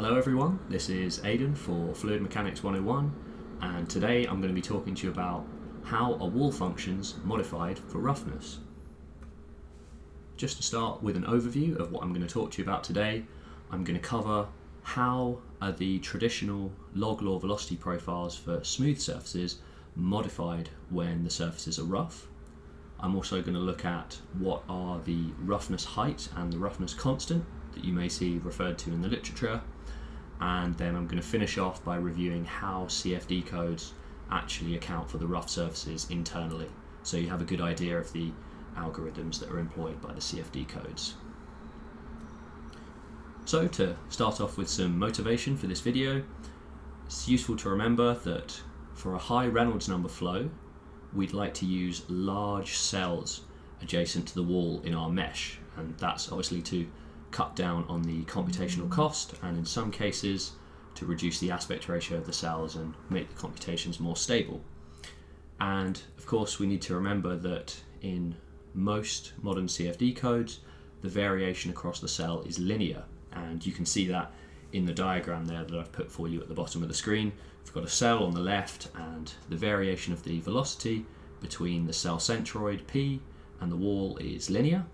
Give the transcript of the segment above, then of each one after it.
Hello everyone, this is Aidan for Fluid Mechanics 101, and today I'm going to be talking to you about how a wall function's modified for roughness. Just to start with an overview of what I'm going to talk to you about today, I'm going to cover how are the traditional log law velocity profiles for smooth surfaces modified when the surfaces are rough. I'm also going to look at what are the roughness height and the roughness constant that you may see referred to in the literature, and then I'm going to finish off by reviewing how CFD codes actually account for the rough surfaces internally, so you have a good idea of the algorithms that are employed by the CFD codes. So to start off with some motivation for this video, it's useful to remember that for a high Reynolds number flow, we'd like to use large cells adjacent to the wall in our mesh, and that's obviously to cut down on the computational cost, and in some cases to reduce the aspect ratio of the cells and make the computations more stable. And of course we need to remember that in most modern CFD codes the variation across the cell is linear, and you can see that in the diagram there that I've put for you at the bottom of the screen. We've got a cell on the left, and the variation of the velocity between the cell centroid P and the wall is linear.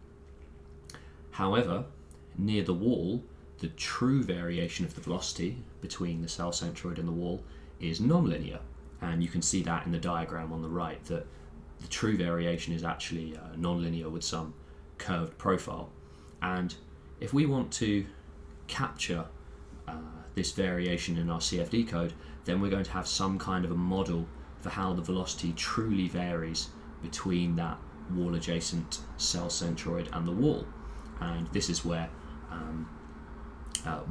However, near the wall, the true variation of the velocity between the cell centroid and the wall is nonlinear, and you can see that in the diagram on the right, that the true variation is actually nonlinear with some curved profile. And if we want to capture this variation in our CFD code, then we're going to have some kind of a model for how the velocity truly varies between that wall adjacent cell centroid and the wall. And this is where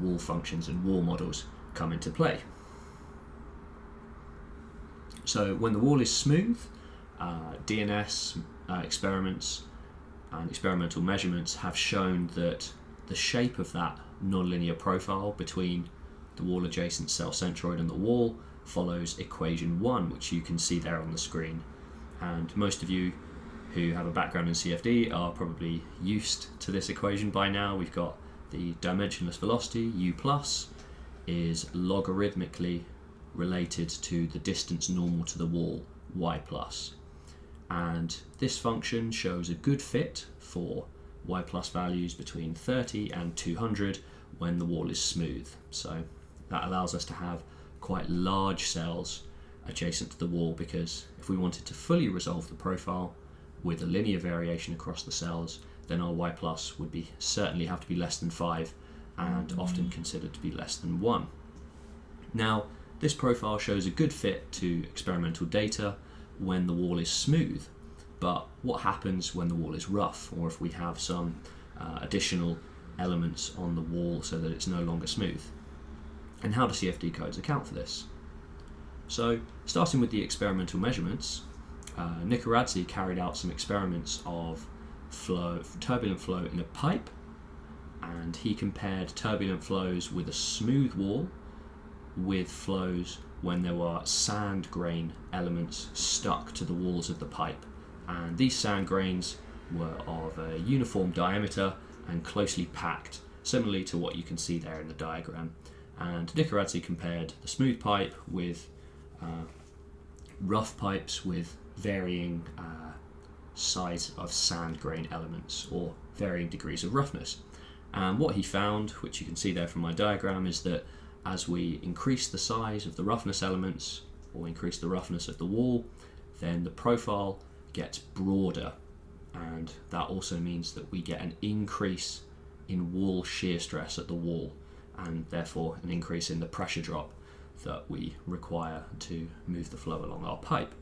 wall functions and wall models come into play. So when the wall is smooth, DNS experiments and experimental measurements have shown that the shape of that nonlinear profile between the wall adjacent cell centroid and the wall follows equation 1, which you can see there on the screen. And most of you who have a background in CFD are probably used to this equation by now. We've got the dimensionless velocity, u plus, is logarithmically related to the distance normal to the wall, y plus. And this function shows a good fit for y plus values between 30 and 200 when the wall is smooth. So that allows us to have quite large cells adjacent to the wall, because if we wanted to fully resolve the profile with a linear variation across the cells, then our y plus would certainly have to be less than 5 and often considered to be less than 1. Now, this profile shows a good fit to experimental data when the wall is smooth, but what happens when the wall is rough, or if we have some additional elements on the wall so that it's no longer smooth? And how do CFD codes account for this? So, starting with the experimental measurements, Nikuradse carried out some experiments of turbulent flow in a pipe, and he compared turbulent flows with a smooth wall with flows when there were sand grain elements stuck to the walls of the pipe, and these sand grains were of a uniform diameter and closely packed, similarly to what you can see there in the diagram. And Nikuradse compared the smooth pipe with rough pipes with varying size of sand grain elements or varying degrees of roughness. And what he found, which you can see there from my diagram, is that as we increase the size of the roughness elements or increase the roughness of the wall, then the profile gets broader, and that also means that we get an increase in wall shear stress at the wall, and therefore an increase in the pressure drop that we require to move the flow along our pipe.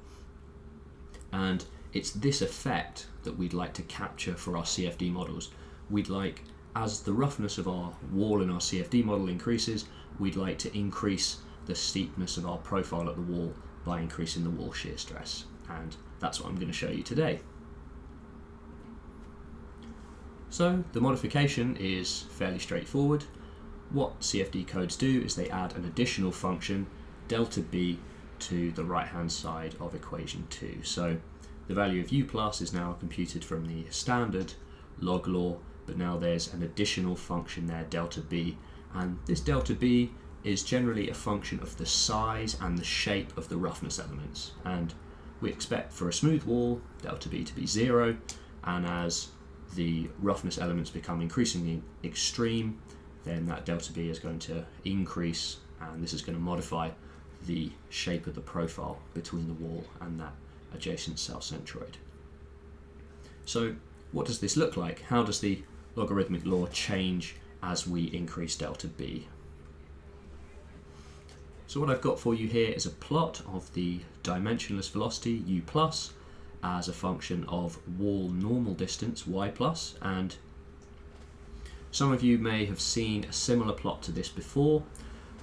And it's this effect that we'd like to capture for our CFD models. We'd like, as the roughness of our wall in our CFD model increases, we'd like to increase the steepness of our profile at the wall by increasing the wall shear stress. And that's what I'm going to show you today. So the modification is fairly straightforward. What CFD codes do is they add an additional function, delta b, to the right hand side of equation 2. So the value of u plus is now computed from the standard log law, but now there's an additional function there, delta b, and this delta B is generally a function of the size and the shape of the roughness elements, and we expect for a smooth wall delta B to be 0, and as the roughness elements become increasingly extreme, then that delta B is going to increase, and this is going to modify the shape of the profile between the wall and that adjacent cell centroid. So what does this look like? How does the logarithmic law change as we increase delta B? So what I've got for you here is a plot of the dimensionless velocity u plus as a function of wall normal distance y plus, and some of you may have seen a similar plot to this before,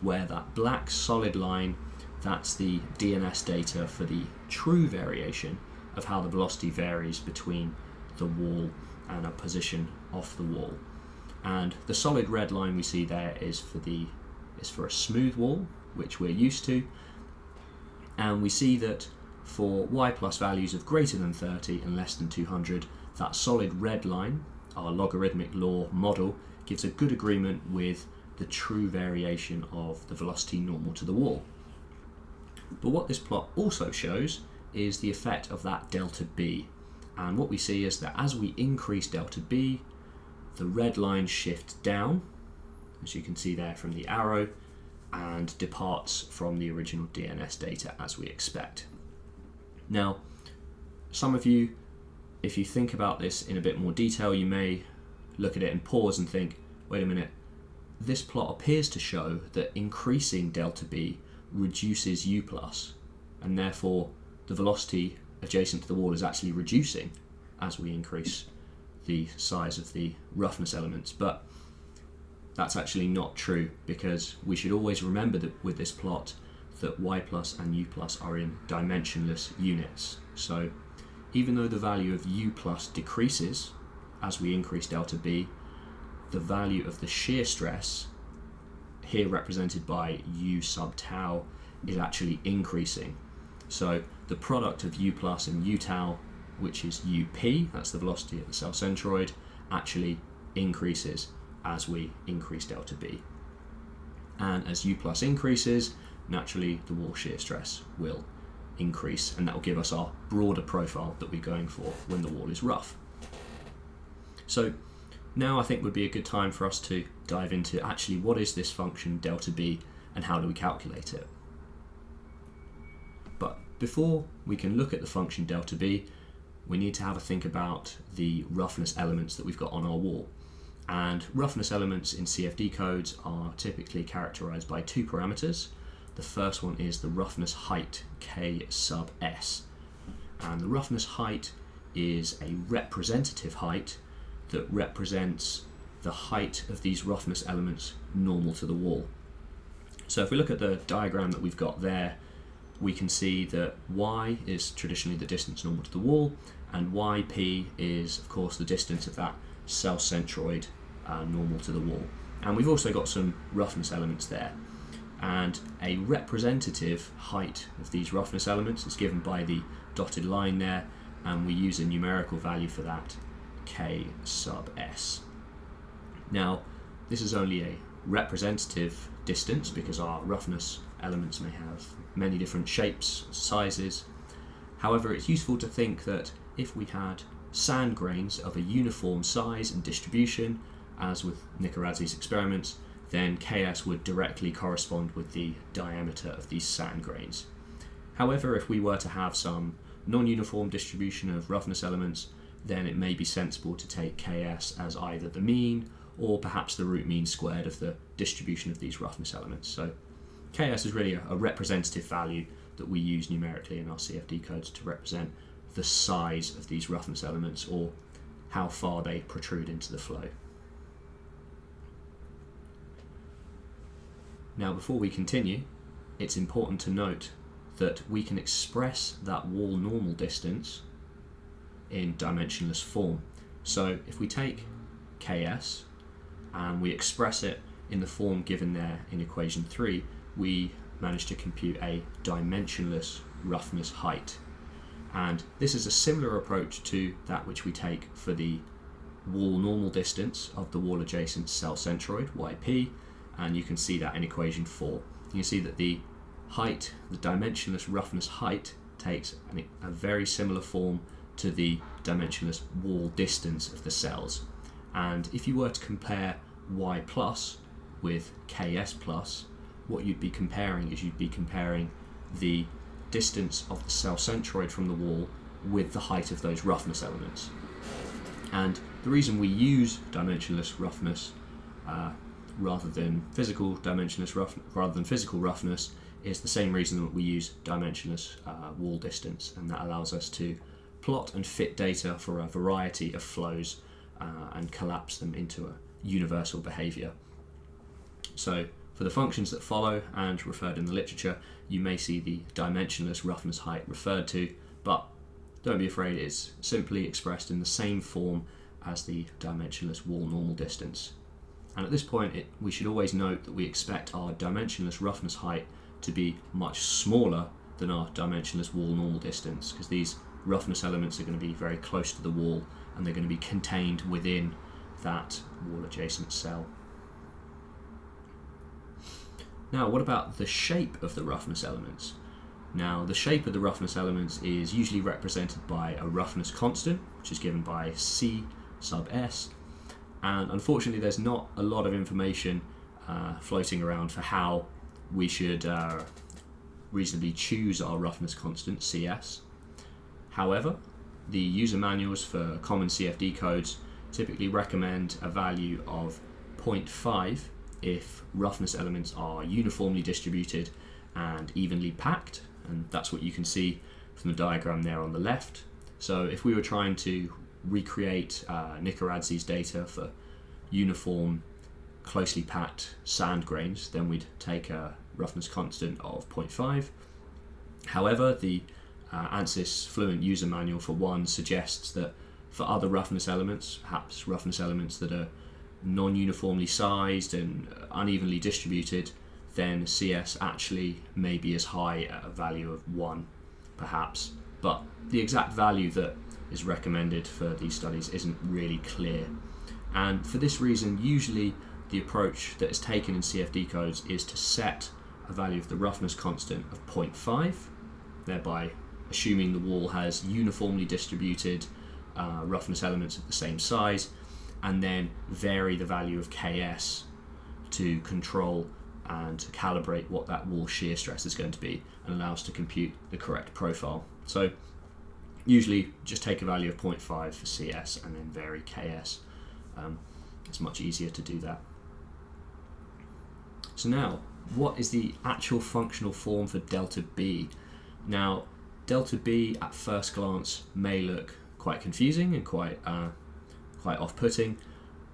where that black solid line, that's the DNS data for the true variation of how the velocity varies between the wall and a position off the wall. And the solid red line we see there is for a smooth wall, which we're used to, and we see that for y plus values of greater than 30 and less than 200, that solid red line, our logarithmic law model, gives a good agreement with the true variation of the velocity normal to the wall. But what this plot also shows is the effect of that delta B, and what we see is that as we increase delta B, the red line shifts down, as you can see there from the arrow, and departs from the original DNS data as we expect. Now, some of you, if you think about this in a bit more detail, you may look at it and pause and think, wait a minute, this plot appears to show that increasing delta B reduces u plus, and therefore the velocity adjacent to the wall is actually reducing as we increase the size of the roughness elements. But that's actually not true, because we should always remember that with this plot that y plus and u plus are in dimensionless units. So even though the value of u plus decreases as we increase delta B, the value of the shear stress, here represented by u sub tau, is actually increasing. So the product of u plus and u tau, which is up, that's the velocity at the cell centroid, actually increases as we increase delta B. And as u plus increases, naturally the wall shear stress will increase, and that will give us our broader profile that we're going for when the wall is rough. So now I think would be a good time for us to dive into actually what is this function delta B and how do we calculate it. But before we can look at the function delta B, we need to have a think about the roughness elements that we've got on our wall. And roughness elements in CFD codes are typically characterized by two parameters. The first one is the roughness height, K sub S. And the roughness height is a representative height that represents the height of these roughness elements normal to the wall. So if we look at the diagram that we've got there, we can see that y is traditionally the distance normal to the wall, and yp is of course the distance of that cell centroid normal to the wall. And we've also got some roughness elements there, and a representative height of these roughness elements is given by the dotted line there, and we use a numerical value for that, K sub S. Now this is only a representative distance because our roughness elements may have many different shapes, sizes. However, it's useful to think that if we had sand grains of a uniform size and distribution, as with Nikuradse's experiments, then Ks would directly correspond with the diameter of these sand grains. However, if we were to have some non-uniform distribution of roughness elements, then it may be sensible to take Ks as either the mean or perhaps the root mean squared of the distribution of these roughness elements. So Ks is really a representative value that we use numerically in our CFD codes to represent the size of these roughness elements, or how far they protrude into the flow. Now before we continue, it's important to note that we can express that wall normal distance in dimensionless form. So if we take Ks and we express it in the form given there in equation 3, we manage to compute a dimensionless roughness height. And this is a similar approach to that which we take for the wall normal distance of the wall adjacent cell centroid, yp, and you can see that in equation 4. You can see that the height, the dimensionless roughness height, takes a very similar form to the dimensionless wall distance of the cells. And if you were to compare y plus with ks plus, what you'd be comparing is the distance of the cell centroid from the wall with the height of those roughness elements. And the reason we use dimensionless roughness rather than physical roughness is the same reason that we use dimensionless wall distance, and that allows us to plot and fit data for a variety of flows and collapse them into a universal behavior. So for the functions that follow and referred in the literature, you may see the dimensionless roughness height referred to, but don't be afraid, it's simply expressed in the same form as the dimensionless wall normal distance. And at this point, we should always note that we expect our dimensionless roughness height to be much smaller than our dimensionless wall normal distance, because these roughness elements are going to be very close to the wall and they're going to be contained within that wall adjacent cell. Now, what about the shape of the roughness elements? Now, the shape of the roughness elements is usually represented by a roughness constant, which is given by C sub S, and unfortunately there's not a lot of information floating around for how we should reasonably choose our roughness constant, CS. However, the user manuals for common CFD codes typically recommend a value of 0.5 if roughness elements are uniformly distributed and evenly packed, and that's what you can see from the diagram there on the left. So if we were trying to recreate Nikuradse's data for uniform, closely packed sand grains, then we'd take a roughness constant of 0.5. However, the ANSYS Fluent user manual for one suggests that for other roughness elements, perhaps roughness elements that are non-uniformly sized and unevenly distributed, then CS actually may be as high at a value of 1 perhaps, but the exact value that is recommended for these studies isn't really clear. And for this reason, usually the approach that is taken in CFD codes is to set a value of the roughness constant of 0.5, thereby assuming the wall has uniformly distributed roughness elements of the same size, and then vary the value of Ks to control and to calibrate what that wall shear stress is going to be and allow us to compute the correct profile. So usually just take a value of 0.5 for CS and then vary Ks. It's much easier to do that. So now, what is the actual functional form for delta B? Now, delta B at first glance may look quite confusing and quite off-putting.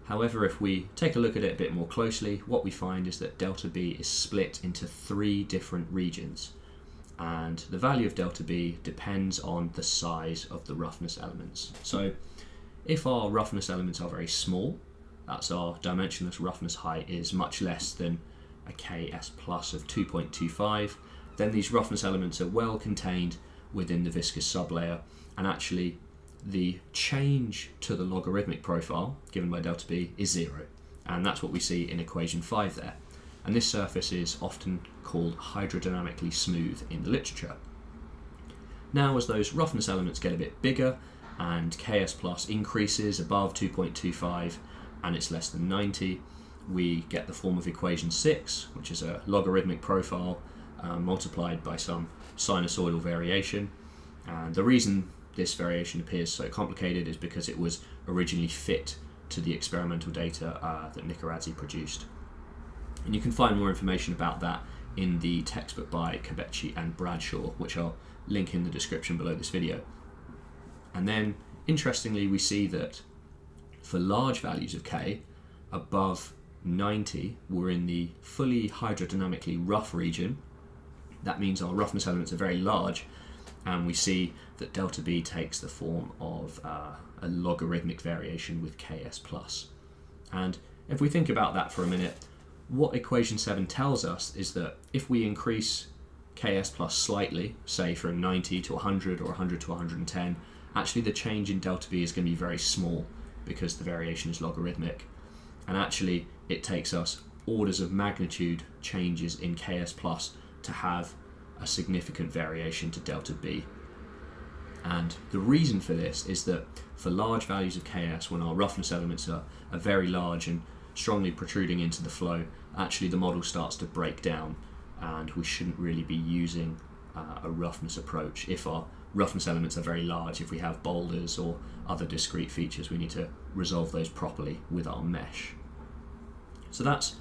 However, if we take a look at it a bit more closely, what we find is that delta B is split into 3 different regions, and the value of delta B depends on the size of the roughness elements. So if our roughness elements are very small, that's our dimensionless roughness height is much less than a Ks plus of 2.25, then these roughness elements are well contained within the viscous sublayer, and actually the change to the logarithmic profile given by delta B is 0, and that's what we see in equation 5 there. And this surface is often called hydrodynamically smooth in the literature. Now, as those roughness elements get a bit bigger and Ks plus increases above 2.25 and it's less than 90, we get the form of equation 6, which is a logarithmic profile multiplied by some sinusoidal variation. And the reason this variation appears so complicated is because it was originally fit to the experimental data that Nikuradse produced. And you can find more information about that in the textbook by Cebeci and Bradshaw, which I'll link in the description below this video. And then, interestingly, we see that for large values of K, above 90, we're in the fully hydrodynamically rough region. That means our roughness elements are very large, and we see that delta B takes the form of a logarithmic variation with Ks plus. And if we think about that for a minute, what equation 7 tells us is that if we increase Ks plus slightly, say from 90 to 100 or 100 to 110, actually the change in delta B is going to be very small because the variation is logarithmic. And actually it takes us orders of magnitude changes in KS plus to have a significant variation to delta B. And the reason for this is that for large values of KS, when our roughness elements are very large and strongly protruding into the flow, actually the model starts to break down, and we shouldn't really be using a roughness approach if our roughness elements are very large. If we have boulders or other discrete features, we need to resolve those properly with our mesh. So that's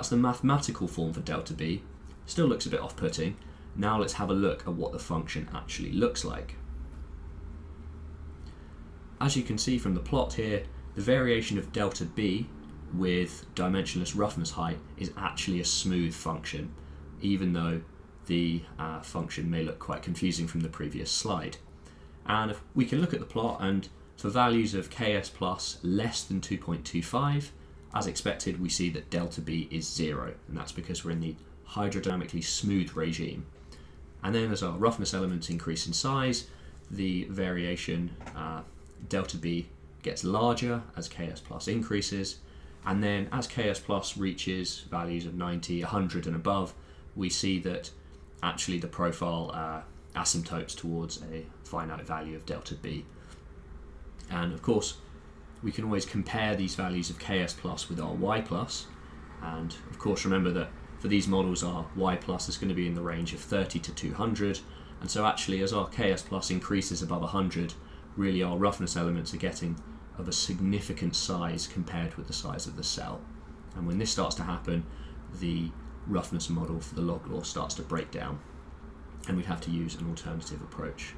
the mathematical form for delta B. Still looks a bit off-putting. Now let's have a look at what the function actually looks like. As you can see from the plot here, the variation of delta B with dimensionless roughness height is actually a smooth function, even though the function may look quite confusing from the previous slide. And if we can look at the plot, and for values of KS plus less than 2.25, as expected, we see that delta B is 0, and that's because we're in the hydrodynamically smooth regime. And then as our roughness elements increase in size, the variation delta B gets larger as KS plus increases, and then as KS plus reaches values of 90, 100 and above, we see that actually the profile asymptotes towards a finite value of delta B. And of course, we can always compare these values of KS plus with our Y plus, and of course remember that for these models our Y plus is going to be in the range of 30 to 200, and so actually as our KS plus increases above 100, really our roughness elements are getting of a significant size compared with the size of the cell. And when this starts to happen, the roughness model for the log law starts to break down, and we'd have to use an alternative approach.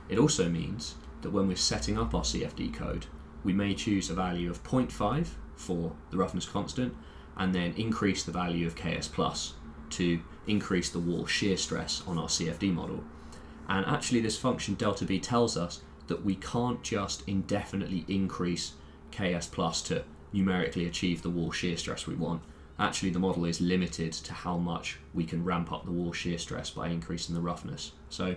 It also means that when we're setting up our CFD code, we may choose a value of 0.5 for the roughness constant, and then increase the value of KS plus to increase the wall shear stress on our CFD model. And actually this function delta B tells us that we can't just indefinitely increase KS plus to numerically achieve the wall shear stress we want. Actually the model is limited to how much we can ramp up the wall shear stress by increasing the roughness. So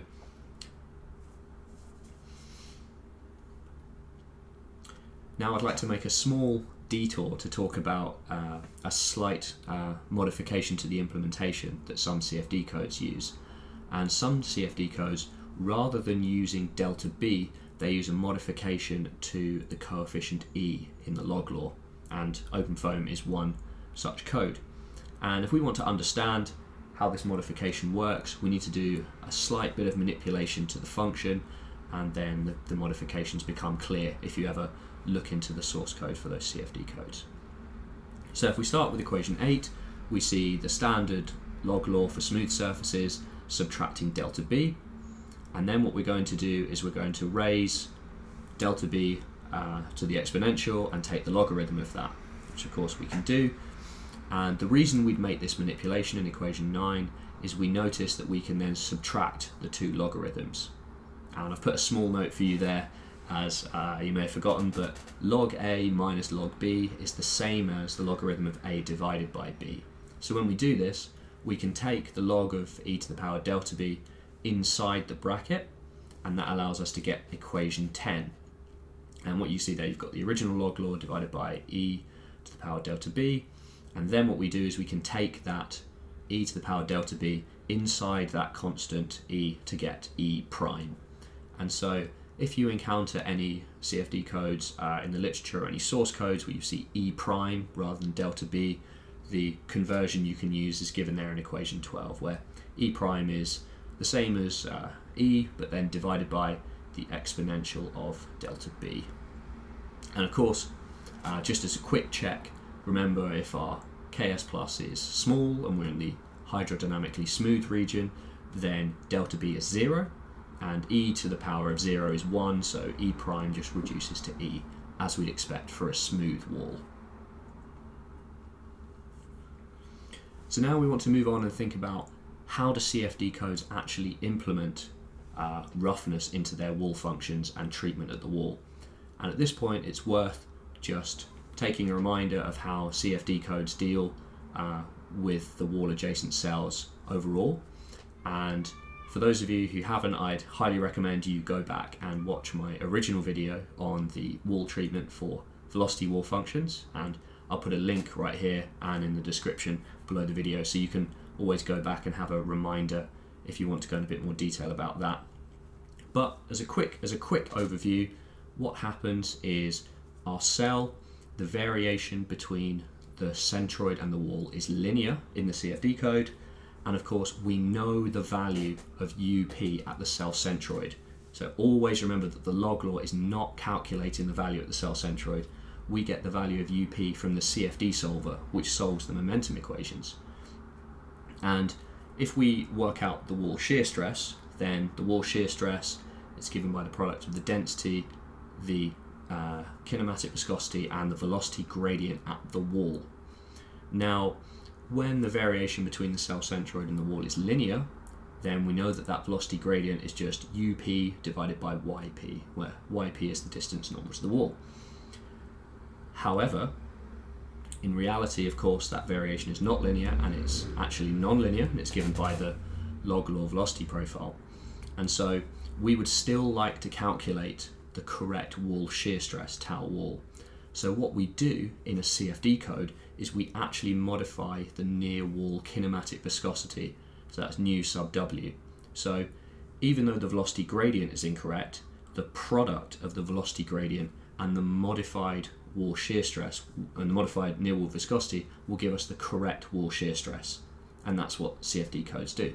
now I'd like to make a small detour to talk about a slight modification to the implementation that some CFD codes use. And some CFD codes, rather than using delta B, they use a modification to the coefficient E in the log law, and OpenFOAM is one such code. And if we want to understand how this modification works, we need to do a slight bit of manipulation to the function, and then the modifications become clear if you ever look into the source code for those CFD codes. So if we start with equation 8, we see the standard log law for smooth surfaces subtracting delta B, and then what we're going to do is we're going to raise delta B to the exponential and take the logarithm of that, which of course we can do. And the reason we'd make this manipulation in equation 9 is we notice that we can then subtract the two logarithms. And I've put a small note for you there, as you may have forgotten, but log A minus log B is the same as the logarithm of A divided by B. So when we do this, we can take the log of e to the power delta B inside the bracket, and that allows us to get equation 10. And what you see there, you've got the original log law divided by e to the power delta B, and then what we do is we can take that e to the power delta B inside that constant e to get e prime. And so if you encounter any CFD codes in the literature or any source codes where you see e prime rather than delta B, the conversion you can use is given there in equation 12, where e prime is the same as e, but then divided by the exponential of delta B. And of course, just as a quick check, remember if our KS plus is small and we're in the hydrodynamically smooth region, then delta B is 0, and e to the power of 0 is 1, so e prime just reduces to e, as we'd expect for a smooth wall. So now we want to move on and think about how do CFD codes actually implement roughness into their wall functions and treatment at the wall. And at this point it's worth just taking a reminder of how CFD codes deal with the wall adjacent cells overall. And for those of you who haven't, I'd highly recommend you go back and watch my original video on the wall treatment for velocity wall functions, and I'll put a link right here and in the description below the video, so you can always go back and have a reminder if you want to go in a bit more detail about that. But as a quick overview, what happens is our cell, the variation between the centroid and the wall is linear in the CFD code, and of course we know the value of UP at the cell centroid. So always remember that the log law is not calculating the value at the cell centroid. We get the value of UP from the CFD solver, which solves the momentum equations. And if we work out the wall shear stress, then the wall shear stress is given by the product of the density, the kinematic viscosity, and the velocity gradient at the wall. Now, when the variation between the cell centroid and the wall is linear, then we know that that velocity gradient is just UP divided by YP, where YP is the distance normal to the wall. However, in reality, of course, that variation is not linear, and it's actually non-linear, and it's given by the log law velocity profile. And so we would still like to calculate the correct wall shear stress, tau wall. So what we do in a CFD code is we actually modify the near wall kinematic viscosity, so that's nu sub W. So even though the velocity gradient is incorrect, the product of the velocity gradient and the modified wall shear stress and the modified near wall viscosity will give us the correct wall shear stress, and that's what CFD codes do.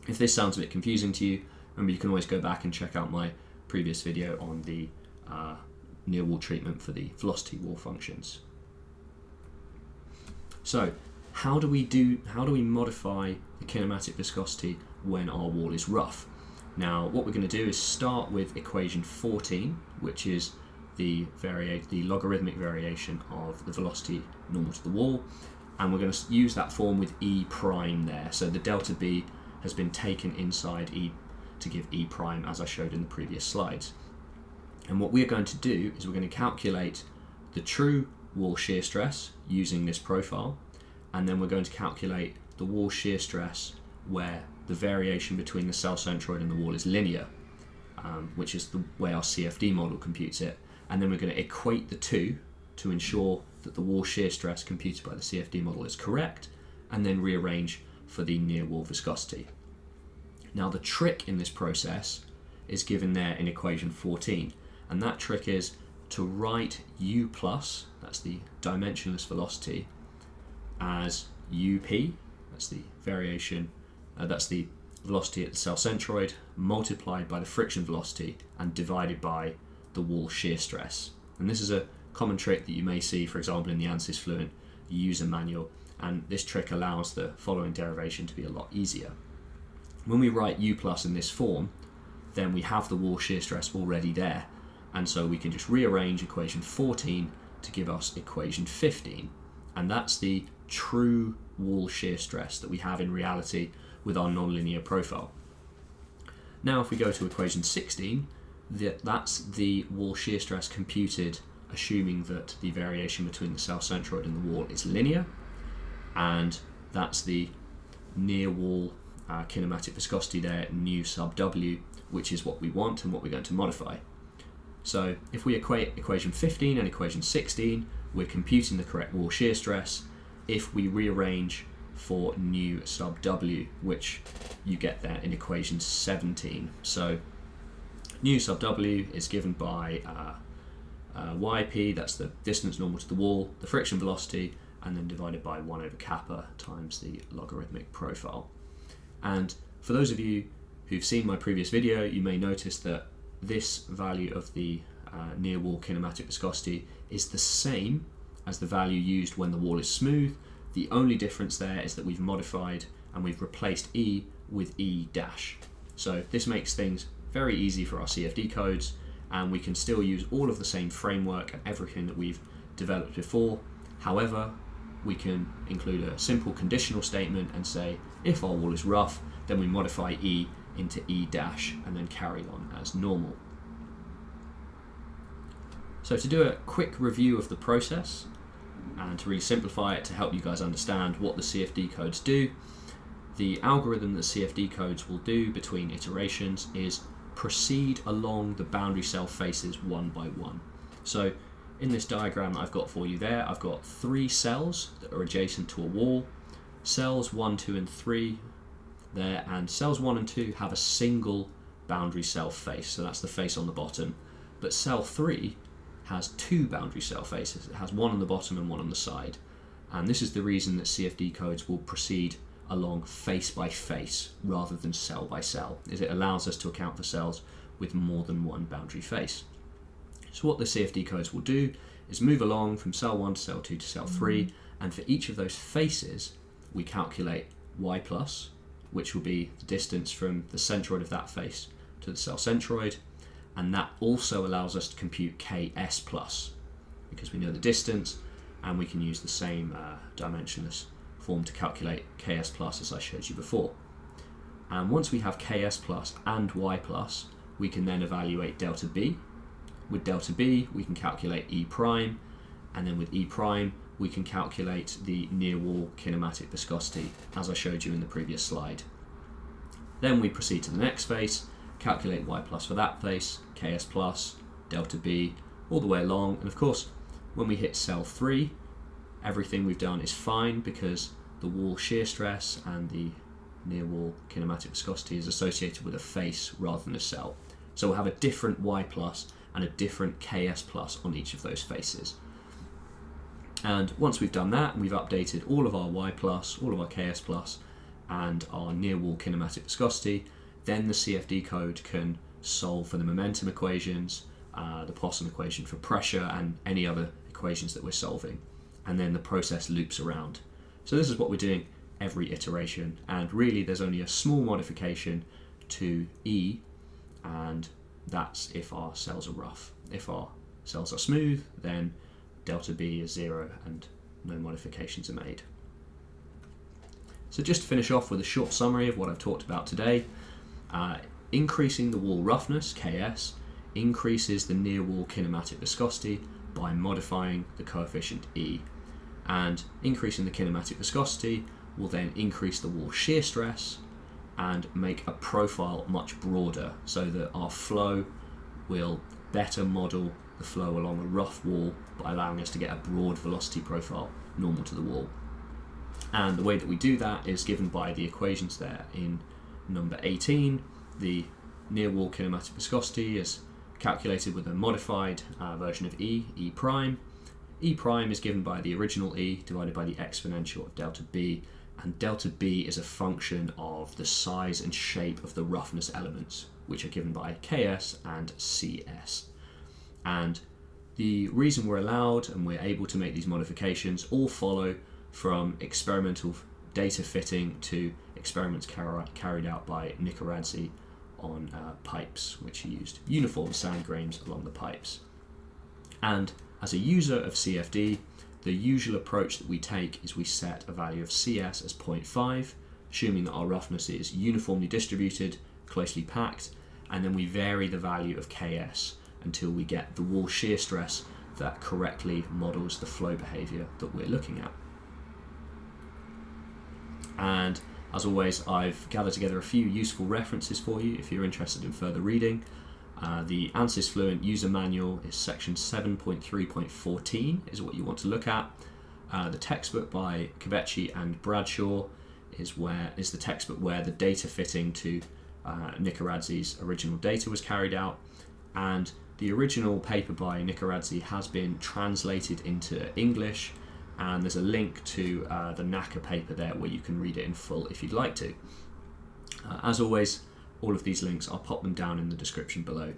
If this sounds a bit confusing to you, remember you can always go back and check out my previous video on the near wall treatment for the velocity wall functions. So how do we modify the kinematic viscosity when our wall is rough? Now what we're going to do is start with equation 14, which is the logarithmic variation of the velocity normal to the wall, and we're going to use that form with E prime there. So the delta B has been taken inside E to give E prime, as I showed in the previous slides. And what we're going to do is we're going to calculate the true wall shear stress using this profile, and then we're going to calculate the wall shear stress where the variation between the cell centroid and the wall is linear, which is the way our CFD model computes it. And then we're going to equate the two to ensure that the wall shear stress computed by the CFD model is correct, and then rearrange for the near wall viscosity. Now the trick in this process is given there in equation 14, and that trick is to write U plus, that's the dimensionless velocity, as UP, that's the variation, that's the velocity at the cell centroid, multiplied by the friction velocity and divided by the wall shear stress. And this is a common trick that you may see, for example, in the ANSYS Fluent user manual, and this trick allows the following derivation to be a lot easier. When we write U plus in this form, then we have the wall shear stress already there, and so we can just rearrange equation 14 to give us equation 15, and that's the true wall shear stress that we have in reality with our nonlinear profile. Now if we go to equation 16, that's the wall shear stress computed assuming that the variation between the cell centroid and the wall is linear, and that's the near wall kinematic viscosity there, nu sub W, which is what we want and what we're going to modify. So if we equate equation 15 and equation 16, we're computing the correct wall shear stress if we rearrange for nu sub W, which you get there in equation 17. So nu sub W is given by YP, that's the distance normal to the wall, the friction velocity, and then divided by 1 over kappa times the logarithmic profile. And for those of you who've seen my previous video, you may notice that this value of the near wall kinematic viscosity is the same as the value used when the wall is smooth. The only difference there is that we've modified and we've replaced E with E dash. So this makes things very easy for our CFD codes, and we can still use all of the same framework and everything that we've developed before. However, we can include a simple conditional statement and say if our wall is rough, then we modify E into E dash and then carry on as normal. So to do a quick review of the process and to really simplify it to help you guys understand what the CFD codes do, the algorithm that CFD codes will do between iterations is proceed along the boundary cell faces one by one. So in this diagram that I've got for you there, I've got 3 cells that are adjacent to a wall. Cells 1, 2 and 3 there, and cells 1 and 2 have a single boundary cell face, so that's the face on the bottom. But cell 3 has 2 boundary cell faces. It has one on the bottom and one on the side. And this is the reason that CFD codes will proceed along face by face rather than cell by cell, is it allows us to account for cells with more than one boundary face. So what the CFD codes will do is move along from cell 1 to cell 2 to cell 3, and for each of those faces we calculate y plus, which will be the distance from the centroid of that face to the cell centroid, and that also allows us to compute ks plus, because we know the distance and we can use the same dimensionless form to calculate ks plus as I showed you before. And once we have ks plus and y plus, we can then evaluate delta b. With delta b we can calculate e prime, and then with e prime we can calculate the near wall kinematic viscosity as I showed you in the previous slide. Then we proceed to the next face, calculate y plus for that face, ks plus, delta b, all the way along, and of course when we hit cell 3 everything we've done is fine because the wall shear stress and the near wall kinematic viscosity is associated with a face rather than a cell. So we'll have a different y plus and a different ks plus on each of those faces. And once we've done that, we've updated all of our y plus, all of our ks plus, and our near wall kinematic viscosity, then the CFD code can solve for the momentum equations, the Poisson equation for pressure, and any other equations that we're solving. And then the process loops around. So this is what we're doing every iteration, and really there's only a small modification to E, and that's if our cells are rough. If our cells are smooth, then delta B is 0 and no modifications are made. So just to finish off with a short summary of what I've talked about today, increasing the wall roughness, Ks, increases the near wall kinematic viscosity by modifying the coefficient E. And increasing the kinematic viscosity will then increase the wall shear stress and make a profile much broader so that our flow will better model the flow along a rough wall by allowing us to get a broad velocity profile normal to the wall. And the way that we do that is given by the equations there in number 18. The near wall kinematic viscosity is calculated with a modified version of E, E prime. E prime is given by the original E divided by the exponential of delta B, and delta B is a function of the size and shape of the roughness elements, which are given by Ks and Cs. And the reason we're allowed and we're able to make these modifications all follow from experimental data fitting to experiments carried out by Nikuradse on pipes, which he used uniform sand grains along the pipes. And as a user of CFD, the usual approach that we take is we set a value of CS as 0.5, assuming that our roughness is uniformly distributed, closely packed, and then we vary the value of Ks until we get the wall shear stress that correctly models the flow behavior that we're looking at. And as always, I've gathered together a few useful references for you if you're interested in further reading. The ANSYS Fluent user manual is section 7.3.14 is what you want to look at. The textbook by Cebeci and Bradshaw is the textbook where the data fitting to Nikuradse's original data was carried out, and the original paper by Nikuradse has been translated into English, and there's a link to the NACA paper there where you can read it in full if you'd like to. As always, all of these links, I'll pop them down in the description below.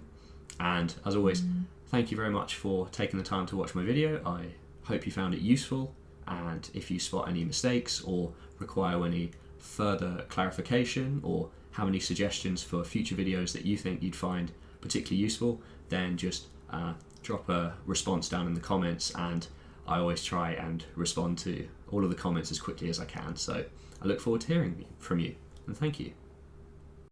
And as always, thank you very much for taking the time to watch my video. I hope you found it useful, and if you spot any mistakes or require any further clarification or have any suggestions for future videos that you think you'd find particularly useful, then just drop a response down in the comments, and I always try and respond to all of the comments as quickly as I can. So I look forward to hearing from you, and thank you.